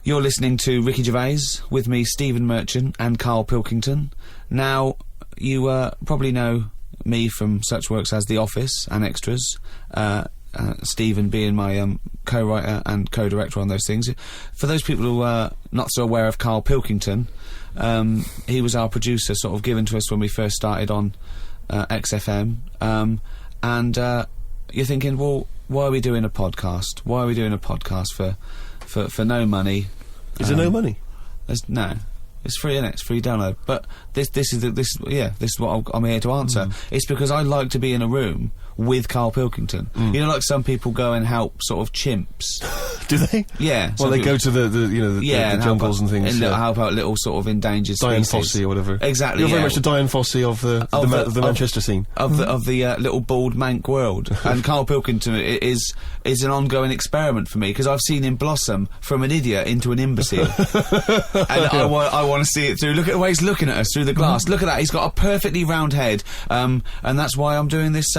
You're listening to Ricky Gervais with me, Stephen Merchant, and Carl Pilkington. Now, you probably know me from such works as The Office and Extras, Stephen being my co-writer and co-director on those things. For those people who are not so aware of Carl Pilkington, he was our producer, sort of given to us when we first started on XFM, and you're thinking, well, why are we doing a podcast? Why are we doing a podcast for no money? Is there no money? No. It's free, innit? It's free download. But this is what I'm here to answer. It's because I like to be in a room with Carl Pilkington. You know, like some people go and help sort of chimps. Do they? Yeah. Well, they go to the jungles and things. And help out little sort of endangered Diane species. Fossey or whatever. Exactly. You're very much the Diane Fossey of the Manchester scene. Of the little bald mank world. And Carl Pilkington is an ongoing experiment for me, because I've seen him blossom from an idiot into an imbecile. And I want to see it through. Look at the way he's looking at us through the glass. Look at that. He's got a perfectly round head. And that's why I'm doing this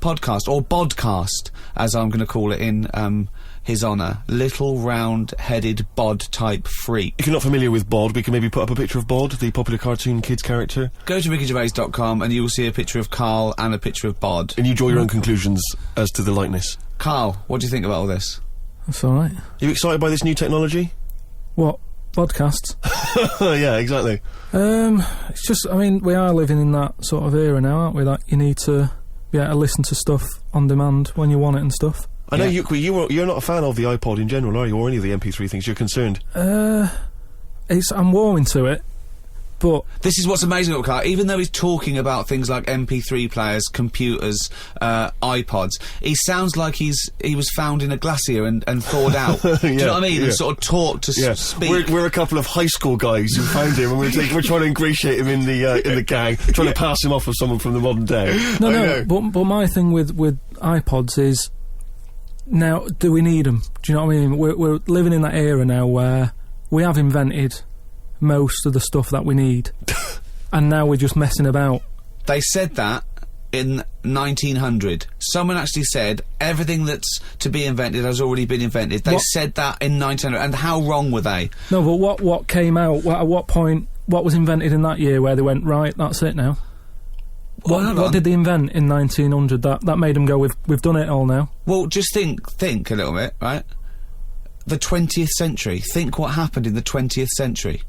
podcast, or bodcast, as I'm going to call it in his honour. Little round-headed bod-type freak. If you're not familiar with Bod, we can maybe put up a picture of Bod, the popular cartoon kids character. Go to rickygervais.com and you will see a picture of Carl and a picture of Bod. And you draw your own conclusions as to the likeness. Carl, what do you think about all this? That's alright. Are you excited by this new technology? What? Podcasts? Yeah, exactly. It's just, I mean, we are living in that sort of era now, aren't we? Like, you need to be able to listen to stuff on demand when you want it and stuff. I know you're not a fan of the iPod in general, are you? Or any of the MP3 things? You're concerned? I'm warming to it, but... This is what's amazing about Carl. Even though he's talking about things like MP3 players, computers, iPods, he sounds like he was found in a glacier and thawed out. Do you know what I mean? Yeah. And sort of taught to speak. We're a couple of high school guys who found him, and we're trying to ingratiate him in the gang, trying to pass him off as someone from the modern day. No, but my thing with iPods is, now, do we need them? Do you know what I mean? We're living in that era now where we have invented most of the stuff that we need, and now we're just messing about. They said that in 1900. Someone actually said everything that's to be invented has already been invented. They said that in 1900, and how wrong were they? No, but what came out? At what point? What was invented in that year where they went, right, that's it now? What did they invent in 1900 that made them go, we've done it all now? Well, just think a little bit, right? The 20th century. Think what happened in the 20th century.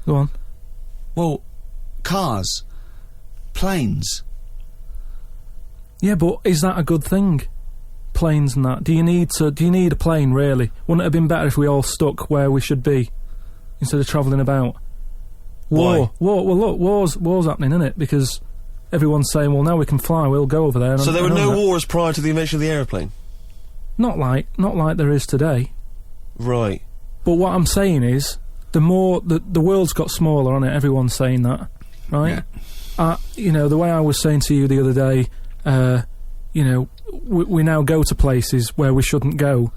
Go on. Well, cars, planes. Yeah, but is that a good thing? Planes and that. Do you need a plane, really? Wouldn't it have been better if we all stuck where we should be instead of travelling about? War. Well, look, war's happening, isn't it? Because everyone's saying, well, now we can fly, we'll go over there. So there were no wars prior to the invention of the aeroplane? Not like there is today. Right. But what I'm saying is, the more the world's got smaller, on it. Everyone's saying that, right? Yeah. You know, the way I was saying to you the other day, you know, we now go to places where we shouldn't go.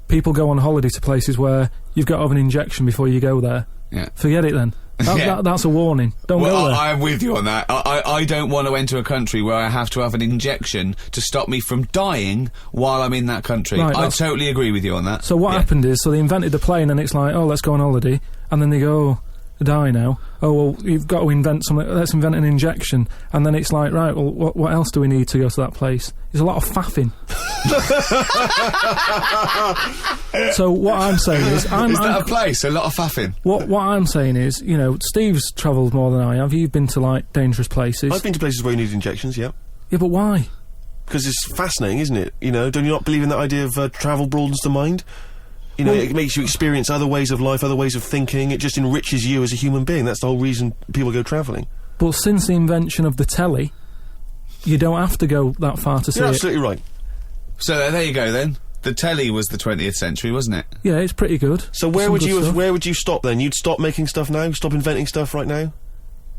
People go on holiday to places where you've got to have an injection before you go there. Yeah. Forget it then. That's a warning. Don't go there. I'm with you on that. I don't want to enter a country where I have to have an injection to stop me from dying while I'm in that country. Right, I totally agree with you on that. So what happened is, they invented the plane, and it's like, oh, let's go on holiday, and then they go, oh, die now. Oh, well, you've got to invent something. Let's invent an injection. And then it's like, right, well, what else do we need to go to that place? There's a lot of faffing. So what I'm saying is... Is that a place? A lot of faffing? What I'm saying is, you know, Steve's travelled more than I have. You've been to, like, dangerous places. I've been to places where you need injections, yeah. Yeah, but why? Because it's fascinating, isn't it? You know, don't you not believe in that idea of travel broadens the mind? You know, it makes you experience other ways of life, other ways of thinking. It just enriches you as a human being. That's the whole reason people go travelling. But since the invention of the telly, you don't have to go that far to see it. You're absolutely right. So there you go then. The telly was the 20th century, wasn't it? Yeah, it's pretty good. So where would you stop then? You'd stop making stuff now? Stop inventing stuff right now?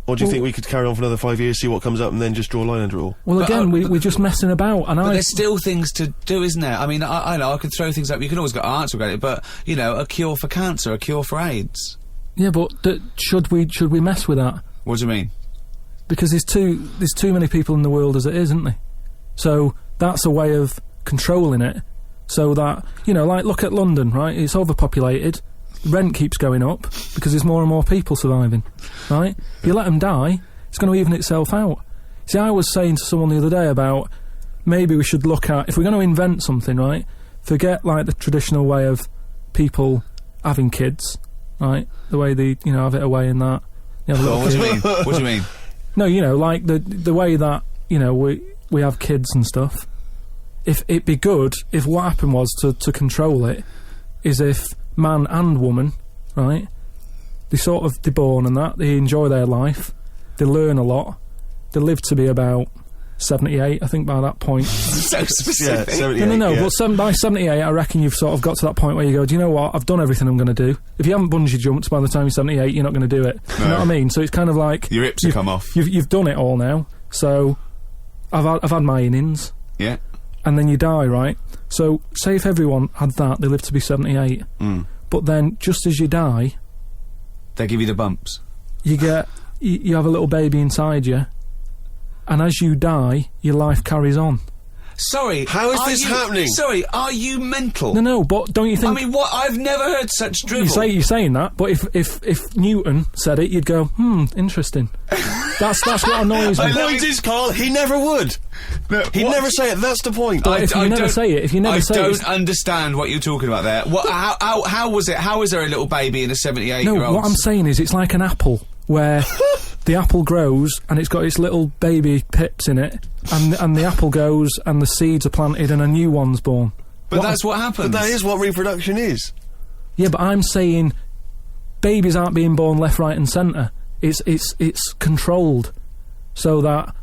Or do you think we could carry on for another 5 years, see what comes up, and then just draw a line under it all? Well, again, we're just messing about, and But there's still things to do, isn't there? I mean, I know, I could throw things up, you can always get an answer about it, but, you know, a cure for cancer, a cure for AIDS. Yeah, but should we mess with that? What do you mean? Because there's too many people in the world as it is, isn't there? So that's a way of controlling it, so that, you know, like, look at London, right? It's overpopulated. rent keeps going up because there's more and more people surviving, right? You let them die, it's going to even itself out. See, I was saying to someone the other day about maybe we should look at, if we're going to invent something, right, forget, like, the traditional way of people having kids, right, the way they, you know, have it away and that. You have a little What do you kid. mean? What do you mean? No, you know, like, the way that, you know, we have kids and stuff. If it'd be good if what happened was to control it is if man and woman, right, they're born and that, they enjoy their life, they learn a lot, they live to be about 78, I think, by that point. So specific. Yeah, 78, No, yeah. but by 78, I reckon you've sort of got to that point where you go, do you know what, I've done everything I'm going to do. If you haven't bungee jumped by the time you're 78, you're not going to do it. No. You know what I mean? So it's kind of like... Your hips have come off. You've done it all now, so I've had my innings. Yeah. And then you die, right? So, say if everyone had that, they live to be 78. But then, just as you die... They give you the bumps. You get... You have a little baby inside you, and as you die, your life carries on. Sorry. How is this happening? Sorry, are you mental? No, but don't you think... I mean, what? I've never heard such drivel. You're saying that, but if Newton said it, you'd go, interesting. That's what annoys me. The point is, Carl, he never would. No, He'd never say it, that's the point. But if you never say it, I don't understand what you're talking about there. What? How was it? How is there a little baby in a 78-year-old? No, what I'm saying is it's like an apple, where the apple grows and it's got its little baby pips in it, and the apple goes and the seeds are planted and a new one's born. But that's what happens. But that is what reproduction is. Yeah, but I'm saying babies aren't being born left, right and centre. It's controlled, so that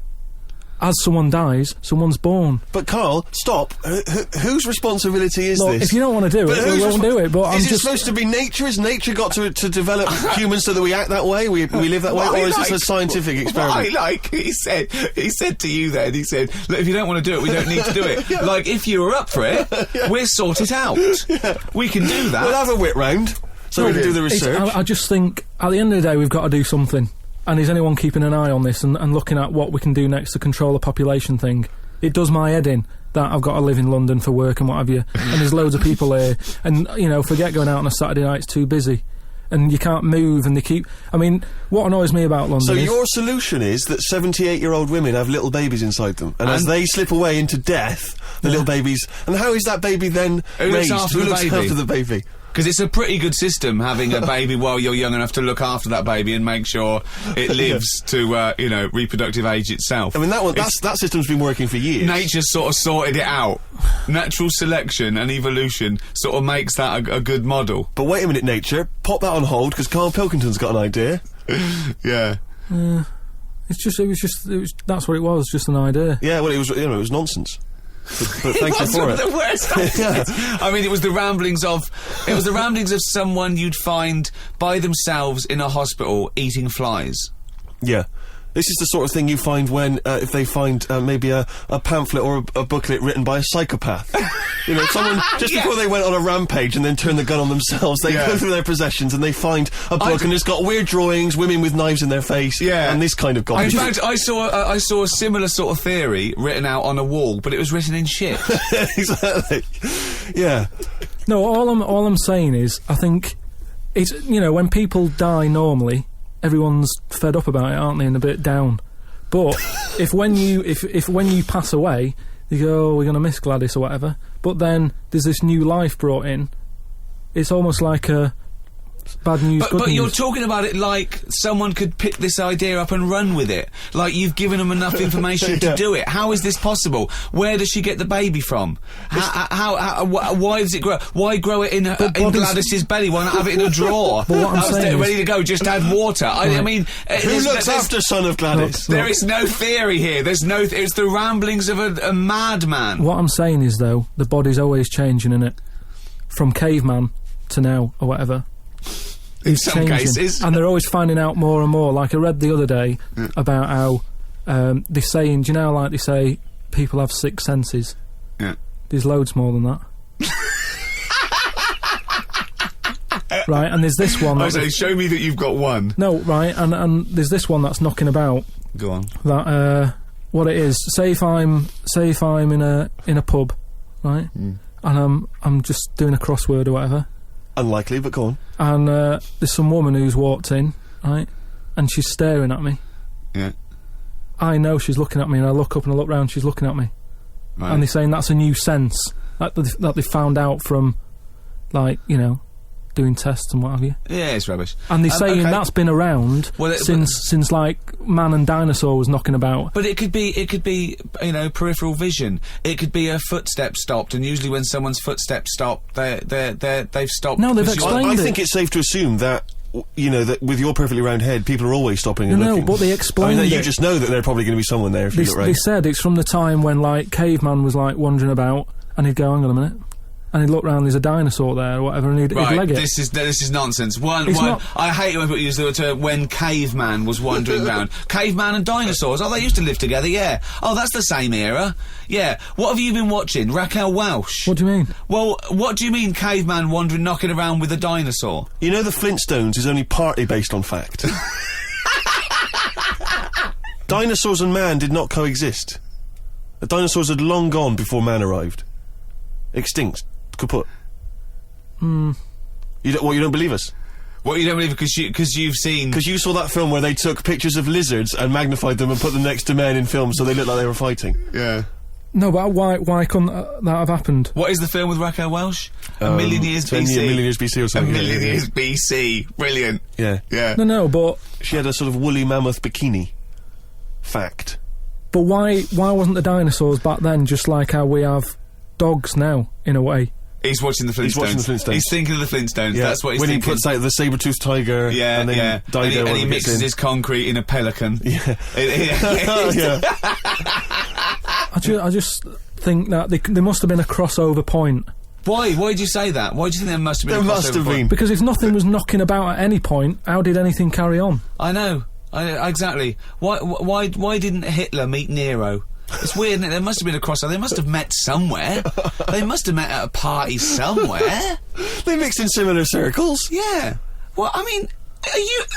as someone dies, someone's born. But Carl, stop. Whose responsibility is Look, this? if you don't want to do it, we won't do it. But I'm is it just supposed to be nature? Has nature got to develop humans so that we act that way? We live that way, or is this a scientific experiment? He said to you then, he said, look, if you don't want to do it, we don't need to do it. Yeah. Like, if you were up for it, we'll sort it out. Yeah. We can do that. We'll have a whip round so we can do the research. I just think, at the end of the day, we've got to do something. And is anyone keeping an eye on this and looking at what we can do next to control the population thing? It does my head in that I've got to live in London for work and what have you, and there's loads of people here, and, you know, forget going out on a Saturday night, it's too busy. And you can't move, and they keep... I mean, what annoys me about London So is... your solution is that 78-year-old women have little babies inside them, and as they slip away into death, the little babies... And how is that baby then raised? Who looks after the baby? Because it's a pretty good system, having a baby while you're young enough to look after that baby and make sure it lives to, you know, reproductive age itself. I mean, that system's been working for years. Nature's sort of sorted it out. Natural selection and evolution sort of makes that a good model. But wait a minute, nature. Pop that on hold, because Carl Pilkington's got an idea. Yeah. That's what it was, just an idea. Yeah, well, it was nonsense. But thank you for it. The worst. Yeah. I mean, it was the ramblings of someone you'd find by themselves in a hospital eating flies. Yeah. This is the sort of thing you find when, if they find maybe a pamphlet or a booklet written by a psychopath. You know, someone, just before they went on a rampage and then turned the gun on themselves, they go through their possessions and they find a book and it's got weird drawings, women with knives in their face, and this kind of garbage. In fact, I saw a similar sort of theory written out on a wall, but it was written in shit. Exactly. Yeah. No, all I'm saying is, I think it's, you know, when people die normally, everyone's fed up about it, aren't they, and a bit down. But if when you pass away, you go, oh, we're going to miss Gladys or whatever, but then there's this new life brought in, it's almost like a bad news, good but news. you're talking about it like someone could pick this idea up and run with it. Like you've given them enough information to do it. How is this possible? Where does she get the baby from? Why does it grow? Why grow it in Gladys's belly? Why not have it in a drawer? But what I'm saying is, ready to go, just add water. I mean... Who looks after son of Gladys? There is no theory here. There's no... it's the ramblings of a madman. What I'm saying is, though, the body's always changing, innit? From caveman to now, or whatever. In some cases. And they're always finding out more and more. Like I read the other day about how they're saying, do you know, like they say people have 6 senses? Yeah. There's loads more than that. Right, and there's this one... I say, show me that you've got one. No, right, and there's this one that's knocking about. Go on. That, what it is, say if I'm in a pub, right, and I'm just doing a crossword or whatever. Unlikely, but go on. And there's some woman who's walked in, right, and she's staring at me. Yeah. I know she's looking at me, and I look up and I look round, she's looking at me. Right. And they're saying that's a new sense that they found out from, like, you know, doing tests and what have you. Yeah, it's rubbish. And they're saying okay. that's been around since like man and dinosaur was knocking about. But it could be, you know, peripheral vision. It could be a footstep stopped, and usually when someone's footsteps stop, they've stopped. No, they've because explained I it. think it's safe to assume that, you know, that with your perfectly round head, people are always stopping and looking. No, but they explained I mean, it. you just know that there's probably going to be someone there if you look right. They said it's from the time when, like, caveman was, like, wandering about, and he'd go, hang on a minute. And he'd look round, there's a dinosaur there, or whatever, and he'd leg it. This is nonsense. I hate when people use the term when caveman was wandering round. Caveman and dinosaurs, they used to live together, yeah. Oh, that's the same era. Yeah. What have you been watching? Raquel Welch? What do you mean? Well, what do you mean caveman wandering, knocking around with a dinosaur? You know the Flintstones is only partly based on fact. Dinosaurs and man did not coexist. The dinosaurs had long gone before man arrived. Extinct. Kaput. You don't believe us? What, you don't believe because you've seen... Because you saw that film where they took pictures of lizards and magnified them and put them next to men in films so they looked like they were fighting. Yeah. No, but why couldn't that have happened? What is the film with Raquel Welch? A Million Years BC. A Million Years BC or something. A Million Years BC. Brilliant. Yeah. Yeah. No, but... She had a sort of woolly mammoth bikini. Fact. But why wasn't the dinosaurs back then just like how we have dogs now, in a way? He's watching the Flintstones. He's watching the Flintstones. He's thinking of the Flintstones. Yeah. That's what he's when thinking. When he puts out the saber-toothed tiger, and then Dido and he mixes his concrete in a pelican. Yeah. Yeah. I just think that there must have been a crossover point. Why? Why did you say that? Why do you think there must have been a crossover There must have been. Because if nothing was knocking about at any point, how did anything carry on? I know. Exactly. Why didn't Hitler meet Nero? It's weird, isn't it? There must have been a crossover. They must have met somewhere. They must have met at a party somewhere. They mixed in similar circles. Yeah. Well, I mean,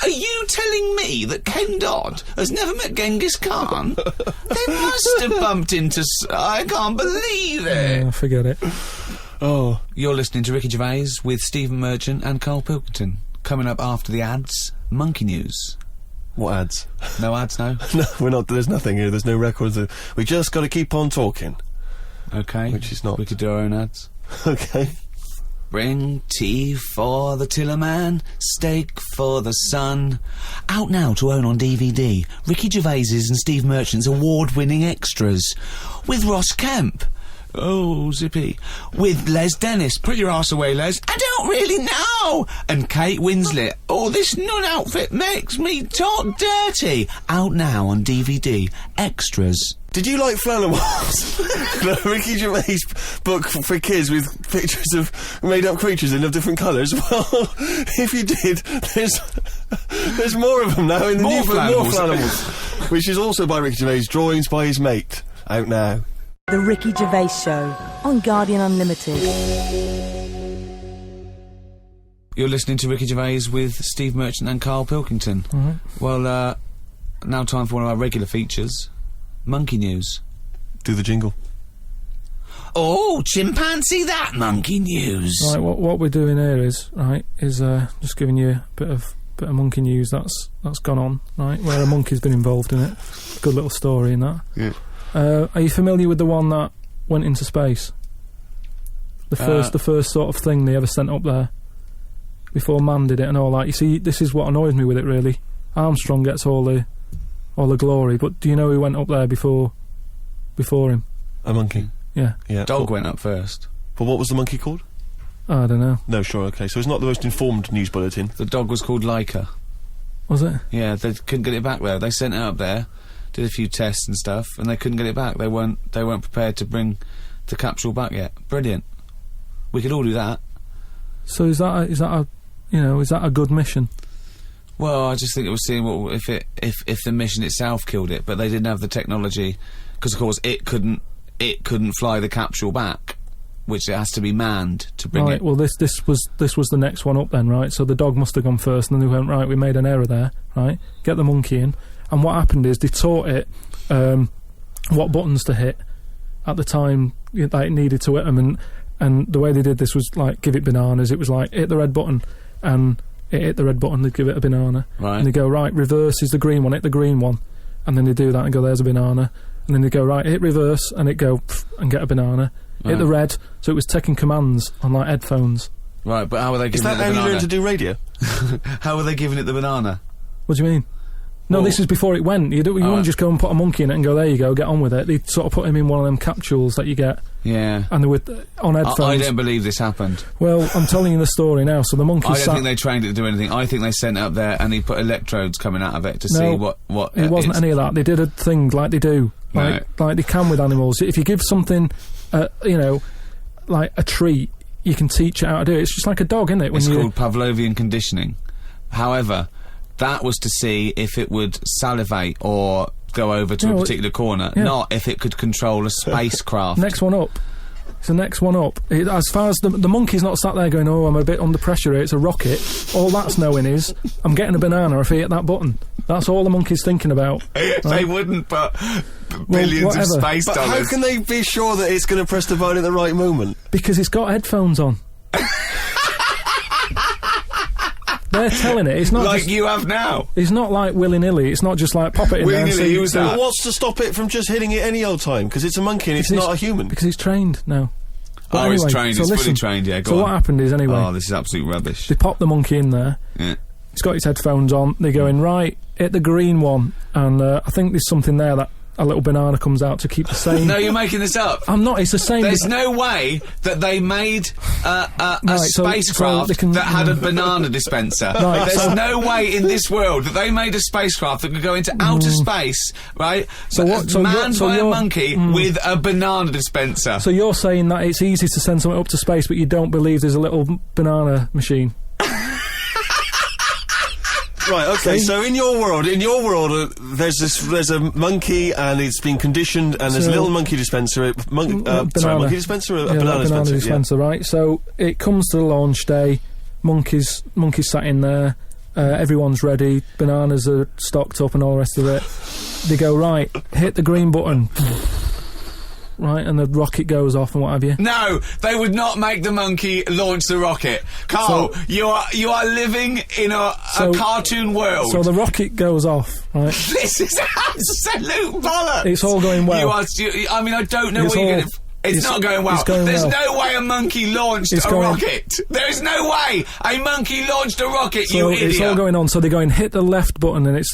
are you telling me that Ken Dodd has never met Genghis Khan? They must have bumped into... I can't believe it. Forget it. Oh. You're listening to Ricky Gervais with Stephen Merchant and Carl Pilkington. Coming up after the ads, Monkey News. What ads? No ads, no? No, we're not. There's nothing here. There's no records. We just got to keep on talking. Okay. Which is not. We could do our own ads. Okay. Bring tea for the Tillerman, steak for the sun. Out now to own on DVD. Ricky Gervais's and Steve Merchant's award-winning extras. With Ross Kemp. Oh, zippy. With Les Dennis. Put your arse away, Les. I don't really know. And Kate Winslet. Oh, this nun outfit makes me talk dirty. Out now on DVD. Extras. Did you like Flanimals? The Ricky Gervais book for kids with pictures of made-up creatures in of different colours? Well, if you did, there's more of them now in the new book, more Flanimals. Which is also by Ricky Gervais, drawings by his mate. Out now. The Ricky Gervais Show on Guardian Unlimited. You're listening to Ricky Gervais with Steve Merchant and Carl Pilkington. Well, now time for one of our regular features. Monkey News. Do the jingle. Oh, chimpanzee that monkey news. Right, what we're doing here is just giving you a bit of monkey news that's gone on, right, where a monkey's been involved in it. Good little story in that. Yeah. Are you familiar with the one that went into space? The first sort of thing they ever sent up there before man did it and all that. You see, this is what annoys me with it really. Armstrong gets all the glory, but do you know who went up there before him? A monkey. Yeah. Dog went up first. But what was the monkey called? I don't know. No, sure, okay. So it's not the most informed news bulletin. The dog was called Laika. Was it? Yeah, they couldn't get it back there. They sent it up there, did a few tests and stuff, and they couldn't get it back. They weren't prepared to bring the capsule back yet. Brilliant. We could all do that. So is that a good mission? Well, I just think it was seeing what if the mission itself killed it, but they didn't have the technology, because of course it couldn't fly the capsule back, which it has to be manned to bring right, it. Well, this was the next one up then, right? So the dog must have gone first, and then they went, right, we made an error there, right? Get the monkey in, and what happened is they taught it what buttons to hit at the time that it needed to hit them, And the way they did this was like give it bananas. It was like hit the red button, and it hit the red button. They'd give it a banana, Right. and they go right. Reverse is the green one. Hit the green one, and then they do that and go there's a banana, and then they go right. Hit reverse, and it go and get a banana. Hit the red. So it was taking commands on like headphones. Right, but how were they Is giving it that the how you banana? learn to do radio? How were they giving it the banana? What do you mean? No, Well- this is before it went. You wouldn't just go and put a monkey in it and go, there you go, get on with it. They'd sort of put him in one of them capsules that you get, Yeah. and they were on headphones. I don't believe this happened. Well, I'm telling you the story now. So the monkey I don't sat... think they trained it to do anything. I think they sent it up there and he put electrodes coming out of it to No, see what It wasn't any of that. They did a thing like they do, like they can with animals. If you give something, like a treat, you can teach it how to do it. It's just like a dog, isn't it? It's called Pavlovian conditioning. However, that was to see if it would salivate or go over to a particular corner, not if it could control a spacecraft. Next one up. It's the next one up. As far as the monkey's not sat there going, oh, I'm a bit under pressure here, it's a rocket. All that's knowing is, I'm getting a banana if I hit that button. That's all the monkey's thinking about. They wouldn't put billions of whatever. space But dollars. how can they be sure that it's going to press the button at the right moment? Because it's got headphones on. They're telling it. It's not like just, you have now. it's not like willy-nilly. It's not just like pop it in there and Willy-nilly, see... who's see- that? But what's to stop it from just hitting it any old time? Because it's a monkey and it's Because not a human. Because he's trained now. But Oh, he's anyway, trained. so He's fully listen. trained, yeah, go So on. what happened is, anyway, Oh, this is absolute rubbish. they pop the monkey in there. Yeah. He's got his headphones on. They're going, right, hit the green one. And I think there's something there that a little banana comes out to keep the same... No, you're making this up. I'm not, it's the same... There's no way that they made a Right, so spacecraft they can- that had a banana dispenser. Right, There's so- no way in this world that they made a spacecraft that could go into outer space, right? So what- so manned you're- so by a you're- monkey with a banana dispenser. So you're saying that it's easy to send something up to space, but you don't believe there's a little banana machine? Right, okay, so in your world, there's a monkey and it's been conditioned and there's a So- little monkey dispenser, Banana. monkey dispenser, a Yeah, banana that dispenser, right? So it comes to the launch day, monkeys sat in there, everyone's ready, bananas are stocked up and all the rest of it. They go, right, hit the green button. Right, and the rocket goes off and what have you. No, they would not make the monkey launch the rocket. Carl, So- you are living in a cartoon world. So the rocket goes off, right? This is absolute bollocks. It's all going well. I mean, I don't know It's what you're all- going to... It's not going well. it's going There's well. no way a monkey launched It's a going- rocket. There is no way a monkey launched a rocket, So you idiot. it's all going on. So they're going, hit the left button, and it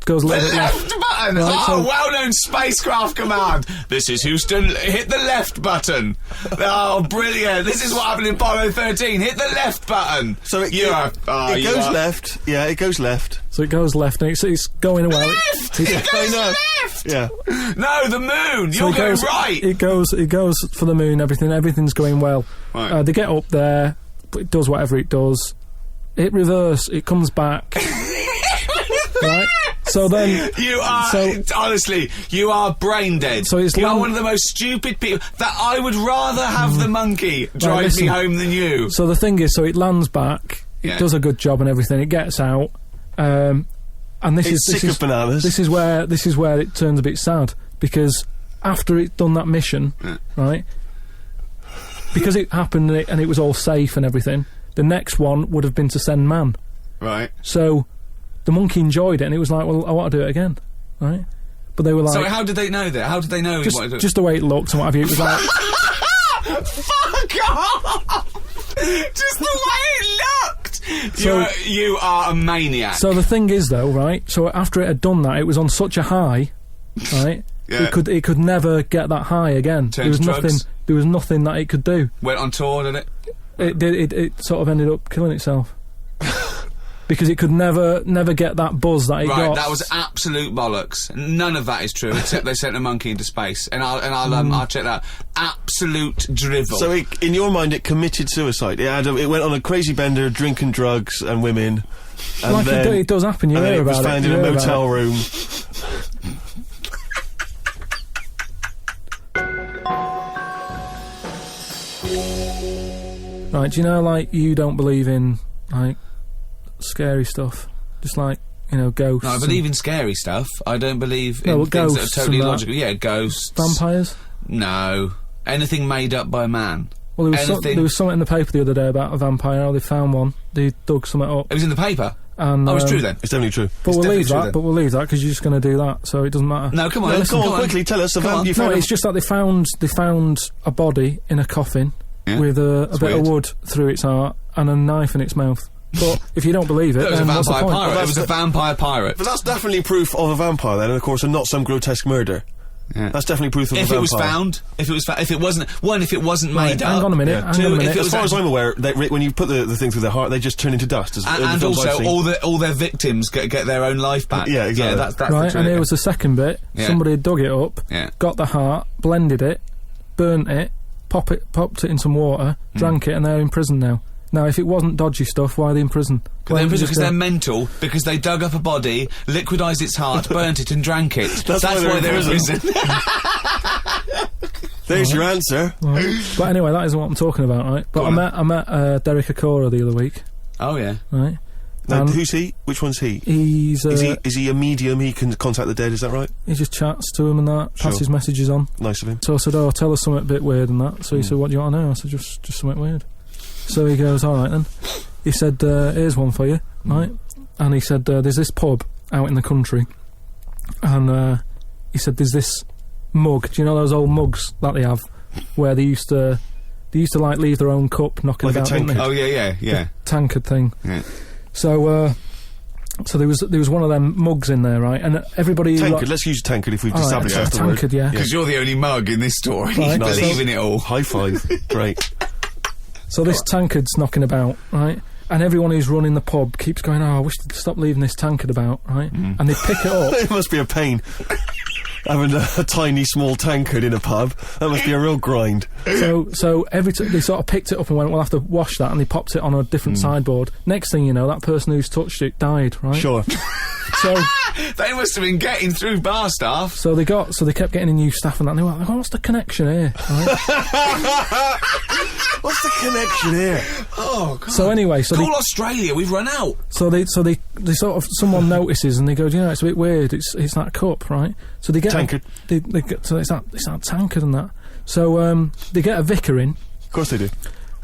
goes a The little bit left. left button! Right, Oh, so- well-known spacecraft command. This is Houston, hit the left button. Oh, brilliant. This is what happened in Apollo 13. Hit the left button. So it goes left. Yeah, it goes left. So it goes left, and it's going well. Left! It goes left! Yeah. No, the moon! So You're it going goes, right! It goes for the moon. Everything's going well. Right. They get up there. It does whatever it does. It reverse. It comes back. Right. So then You are, honestly, you are brain dead. So it's you are long- one of the most stupid people. That I would rather have the monkey drive listen. me home than you. So the thing is, so it lands back. It Yeah. does a good job and everything. It gets out. And this It's is sick of bananas. This is where it turns a bit sad, because after it done that mission, right? Because it happened and it was all safe and everything. The next one would have been to send man. Right. So the monkey enjoyed it, and it was like, well, I want to do it again, right? But they were like, So how did they know that? How did they know he wanted to... just the way it looked and what have you. It was like, Fuck off! Just the way it looked! So- you are a maniac. so the thing is though, right? So after it had done that, it was on such a high, right? Yeah. It could never get that high again. Turned to drugs. There was nothing that it could do. Went on tour, did it? It sort of ended up killing itself. Because it could never get that buzz that it got. Right, that was absolute bollocks. None of that is true, except they sent a monkey into space, and I'll check that. Absolute drivel. So in your mind, it committed suicide. It went on a crazy bender, drinking drugs and women. And like then, it does happen. You and then hear it was about found it. in you a hear about motel it. room. Right, do you know, like, you don't believe in, like, scary stuff? Just like, ghosts. No, I believe in scary stuff. I don't believe No, in well, things that ghosts are totally and that. logical. Yeah, ghosts. Vampires? No. Anything made up by man. Well, anything. there was something in the paper the other day about a vampire. How they found one. They dug something up. It was in the paper. And, it's true then. It's definitely true. But we'll leave that. then. But we'll leave that because you're just going to do that, so it doesn't matter. No, come on. No, come come on, quickly, tell us. Come on. No, it's just that they found a body in a coffin with a bit of wood through its heart and a knife in its mouth. But if you don't believe it, It was a then what's the vampire point? pirate. Well, It was a vampire pirate. But that's definitely proof of a vampire then, and of course, and not some grotesque murder. Yeah. That's definitely proof of a vampire. If it wasn't made up. Hang on a minute. Two, hang on a if minute. it was As far as I'm aware, when you put the thing through their heart, they just turn into dust. As in the and films I've also seen. all their victims get their own life back. Yeah, exactly. that's the Right, truth. and here was the second bit. Yeah. Somebody had dug it up, Yeah. got the heart, blended it, burnt it, popped it in some water, drank it, and they're in prison now. Now, if it wasn't dodgy stuff, why are they in prison? They're in prison because they're mental, because they dug up a body, liquidised its heart, burnt it and drank it. That's why they're in prison. There's your answer. Right. But anyway, that isn't what I'm talking about, right? But I met Derek Akora the other week, Oh, yeah. right? Now, And who's he? Which one's he? he's Is he a medium? He can contact the dead, is that right? he just chats to him and that, passes Sure. messages on. Nice of him. So I said, "Oh, tell us something a bit weird and that." So he said, "What do you want to know?" I said, "Just something weird." So he goes, "All right then." He said, "Here's one for you, right?" And he said, "There's this pub out in the country, and he said there's this mug. Do you know those old mugs that they have, where they used to like leave their own cup knocking Like a about, didn't they? tankard. Oh, yeah. Tankard thing. Yeah. So there was one of them mugs in there, right? And everybody Tankard. Let's use tankard if we've all right, established that's the word. tankard, yeah. Because you're the only mug in this story. Right. You Nice. believe in it all. High five. Great. So this tankard's knocking about, right? And everyone who's running the pub keeps going, "Oh, I wish they'd stop leaving this tankard about," right? And they pick it up. It must be a pain. Having a tiny, small tankard in a pub. That must be a real grind. So every they sort of picked it up and went, "We'll have to wash that," and they popped it on a different sideboard. Next thing you know, that person who's touched it died, right? Sure. So They must have been getting through bar staff. so they kept getting new staff and that. And they were like, "What's the connection here?" Right? What's the connection here? Oh, God. So anyway, so Call Australia, we've run out. they sort of someone notices and they go, "Do you know, it's a bit weird. It's that cup, right?" So they get Tankard. They get, so it's that tankard and that. So they get a vicar in. Of course they do.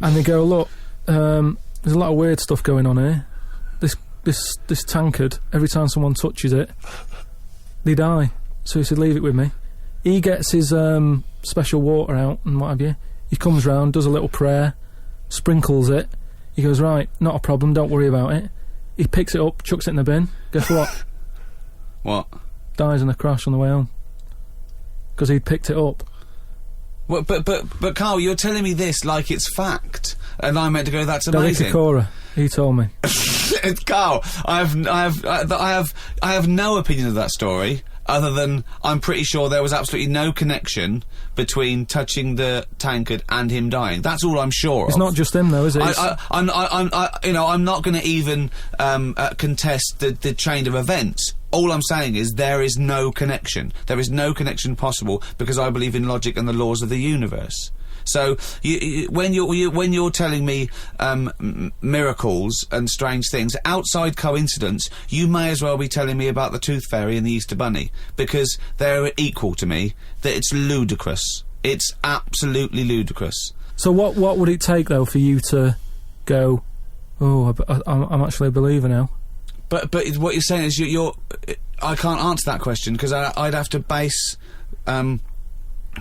And they go, "Look, there's a lot of weird stuff going on here. This tankard, every time someone touches it, they die." So he said, "Leave it with me." He gets his special water out and what have you. He comes round, does a little prayer, sprinkles it. He goes, "Right, not a problem, don't worry about it." He picks it up, chucks it in the bin. Guess what? What? Dies in a crash on the way home. Because he'd picked it up. Well, but Carl, you're telling me this like it's fact, and I'm meant to go, "That's amazing." Derek Akora, he told me. Carl, I have no opinion of that story other than I'm pretty sure there was absolutely no connection between touching the tankard and him dying. That's all I'm sure It's of. not just him though, is it? I'm not going to even contest the chain of events. All I'm saying is there is no connection. There is no connection possible because I believe in logic and the laws of the universe. So when you're telling me miracles and strange things outside coincidence, you may as well be telling me about the Tooth Fairy and the Easter Bunny because they're equal to me. That it's ludicrous. It's absolutely ludicrous. So what would it take though for you to go, "Oh, I'm actually a believer now"? But what you're saying is I can't answer that question because I'd have to base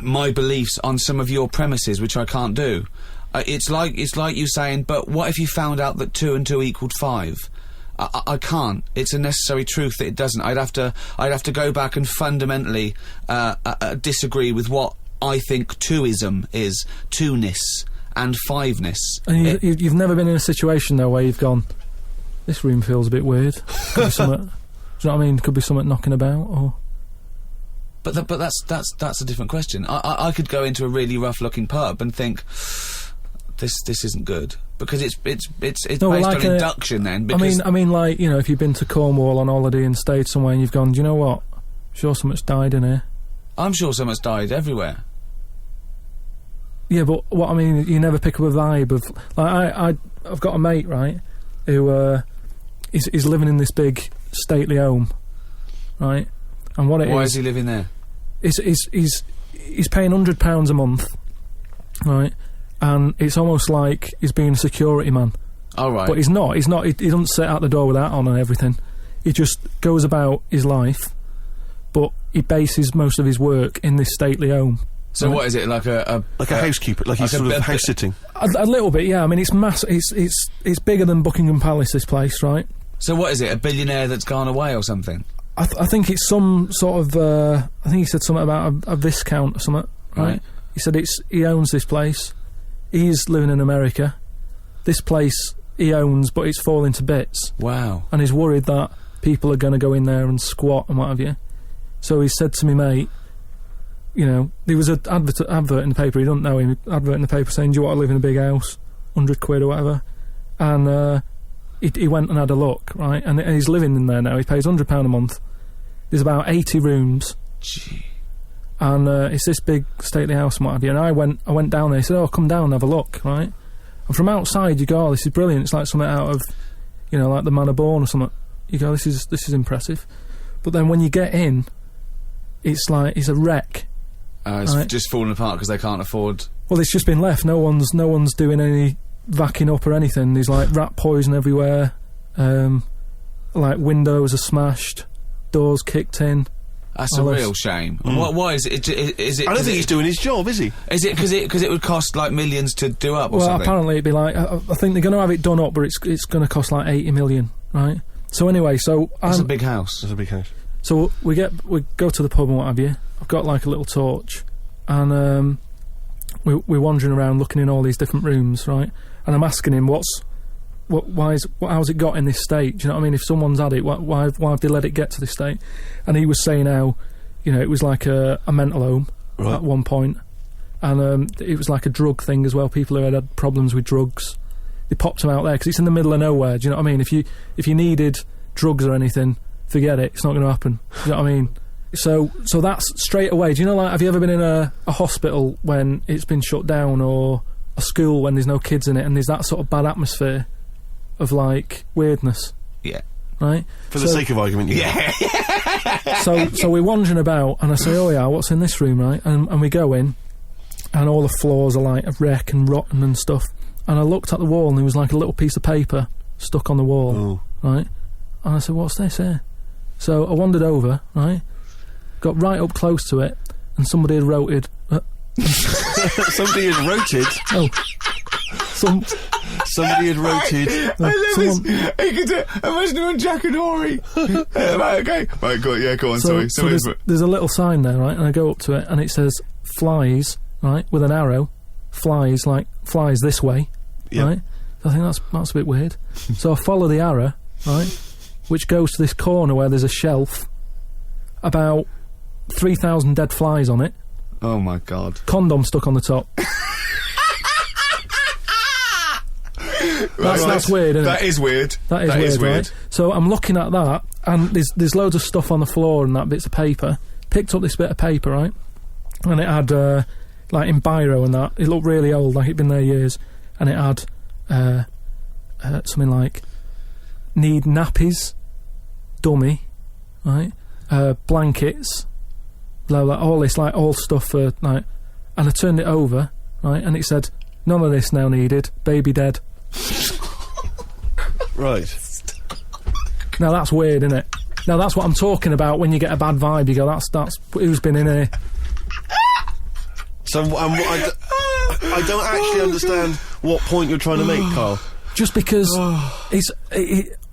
my beliefs on some of your premises, which I can't do. It's like you saying, "But what if you found out that 2 and 2 equaled 5?" I can't. It's a necessary truth that it doesn't. I'd have to go back and fundamentally disagree with what I think twoism is, two-ness and fiveness. And you've never been in a situation though where you've gone, "This room feels a bit weird." Could be something, do you know what I mean? Could be something knocking about, or. But that's a different question. I could go into a really rough-looking pub and think this isn't good because it's No, based like on induction. Then because I mean, like, you know, if you've been to Cornwall on holiday and stayed somewhere and you've gone, "Do you know what? Sure, so much died in here." I'm sure so much died everywhere. Yeah, but what I mean, you never pick up a vibe of like I've got a mate, right, who is living in this big stately home, right, and what it Why is is he living there? he's paying £100 a month, right, and it's almost like he's being a security man. All right. But he's not. He doesn't sit at the door with that on and everything. He just goes about his life, but he bases most of his work in this stately home. So what is it, like a housekeeper, like he's sort of house sitting? A little bit, yeah. I mean, it's massive. It's bigger than Buckingham Palace, this place, right? So what is it, a billionaire that's gone away or something? I think it's some sort of, I think he said something about a viscount or something, right? He said he owns this place. He's living in America. This place he owns, but it's falling to bits. Wow. And he's worried that people are going to go in there and squat and what have you. So he said to me, mate, you know, there was an advert in the paper, he doesn't know him, advert in the paper saying, do you want to live in a big house? 100 quid or whatever. And he went and had a look, right? And he's living in there now. He pays £100 a month. There's about 80 rooms. Gee. And it's this big stately house and what have you. And I went down there. He said, oh, come down and have a look, right? And from outside you go, oh, this is brilliant. It's like something out of, you know, like the Man of Bourne or something. You go, this is impressive. But then when you get in, it's like, it's a wreck. It's just falling apart because they can't afford... Well, it's just been left. No one's doing any vacuuming up or anything. There's like rat poison everywhere. Like windows are smashed, doors kicked in. That's a real shame. Why is it? Is it? I don't think he's doing his job, is he? Is it because it would cost like millions to do up or well, something? Apparently it'd be like, I think they're going to have it done up, but it's going to cost like 80 million, right? So anyway, it's a big house. It's a big house. So we go to the pub and what have you. I've got like a little torch, and we're wandering around looking in all these different rooms, right? And I'm asking him, how's it got in this state? Do you know what I mean? If someone's had it, why have they let it get to this state? And he was saying how, you know, it was like a mental home at one point, and it was like a drug thing as well. People who had problems with drugs, they popped them out there because it's in the middle of nowhere. Do you know what I mean? If you needed drugs or anything, forget it. It's not going to happen. Do you know what I mean? So that's straight away. Do you know, like, have you ever been in a hospital when it's been shut down, or a school when there's no kids in it, and there's that sort of bad atmosphere of like weirdness? Yeah. Right? For the sake of argument, yeah. So we're wandering about, and I say, oh yeah, what's in this room, right? And we go in, and all the floors are like a wreck and rotten and stuff. And I looked at the wall, and there was like a little piece of paper stuck on the wall, right? And I said, what's this here? So I wandered over, right? Got right up close to it, and somebody had wrote somebody had wrote Oh. Somebody had rotated. Imagine him on Jack and Horry. Right, okay. Right, go on, sorry. So there's a little sign there, right? And I go up to it, and it says flies, right? With an arrow. Flies this way, right? So I think that's a bit weird. So I follow the arrow, right? Which goes to this corner where there's a shelf. About 3,000 dead flies on it. Oh my God. Condom stuck on the top. That's weird, isn't it? That is weird. That is weird. Right? So I'm looking at that, and there's loads of stuff on the floor and that, bits of paper. Picked up this bit of paper, right? And it had, like in biro and that, it looked really old, like it'd been there years. And it had something like, need nappies, dummy, right? Blankets, blah, blah, all this, like, all stuff for, like... And I turned it over, right? And it said, none of this now needed, baby dead. Right. Now that's weird, isn't it? Now that's what I'm talking about when you get a bad vibe. You go, that's who's been in here. So I don't actually understand what point you're trying to make, Carl. Just because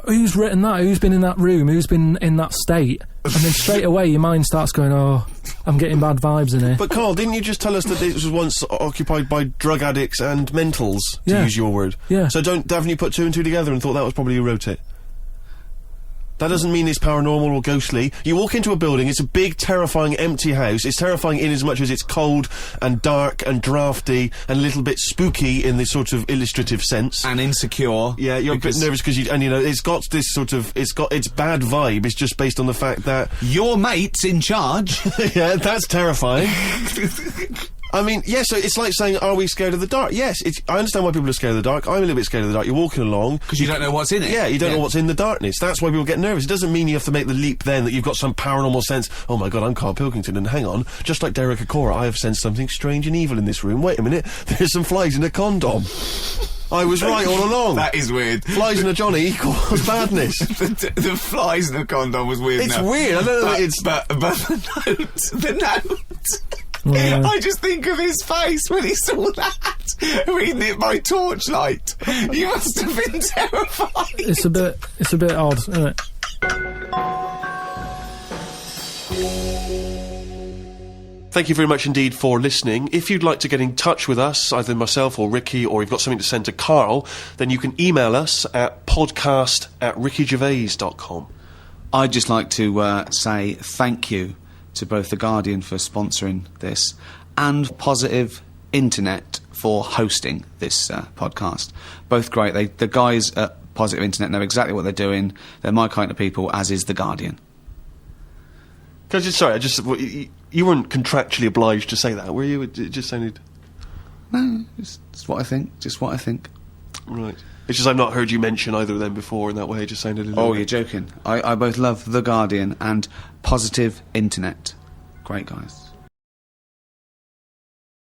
who's written that? Who's been in that room? Who's been in that state? And then straight away your mind starts going, oh, I'm getting bad vibes in here. But Carl, didn't you just tell us that it was once occupied by drug addicts and mentals, to use your word? Yeah. So haven't you put two and two together and thought that was probably who wrote it? That doesn't mean it's paranormal or ghostly. You walk into a building, it's a big, terrifying, empty house. It's terrifying in as much as it's cold and dark and drafty and a little bit spooky in this sort of illustrative sense. And insecure. Yeah, you're a bit nervous because it's got this sort of, its bad vibe. It's just based on the fact that... Your mate's in charge. Yeah, that's terrifying. I mean, yeah, so it's like saying, are we scared of the dark? Yes, I understand why people are scared of the dark. I'm a little bit scared of the dark. You're walking along. Because you don't know what's in it. Yeah, you don't know what's in the darkness. That's why people get nervous. It doesn't mean you have to make the leap then that you've got some paranormal sense. Oh my God, I'm Carl Pilkington, and hang on, just like Derek Acora, I have sensed something strange and evil in this room. Wait a minute, there's some flies in a condom. I was right all along. That is weird. Flies in a Johnny equals badness. The flies in a condom was weird. It's weird. I don't know. But the note. Yeah. I just think of his face when he saw that, reading it by torchlight. You must have been terrified. It's a bit odd, isn't it? Thank you very much indeed for listening. If you'd like to get in touch with us, either myself or Ricky, or you've got something to send to Carl, then you can email us at podcast@rickygervais.com. I'd just like to say thank you to both The Guardian for sponsoring this and Positive Internet for hosting this podcast. Both great. The guys at Positive Internet know exactly what they're doing. They're my kind of people, as is The Guardian. You weren't contractually obliged to say that, were you? It just sounded... No, it's what I think. Just what I think. Right. It's just I've not heard you mention either of them before in that way. It just sounded a little... Oh, you're joking. I both love The Guardian and Positive Internet. Great guys.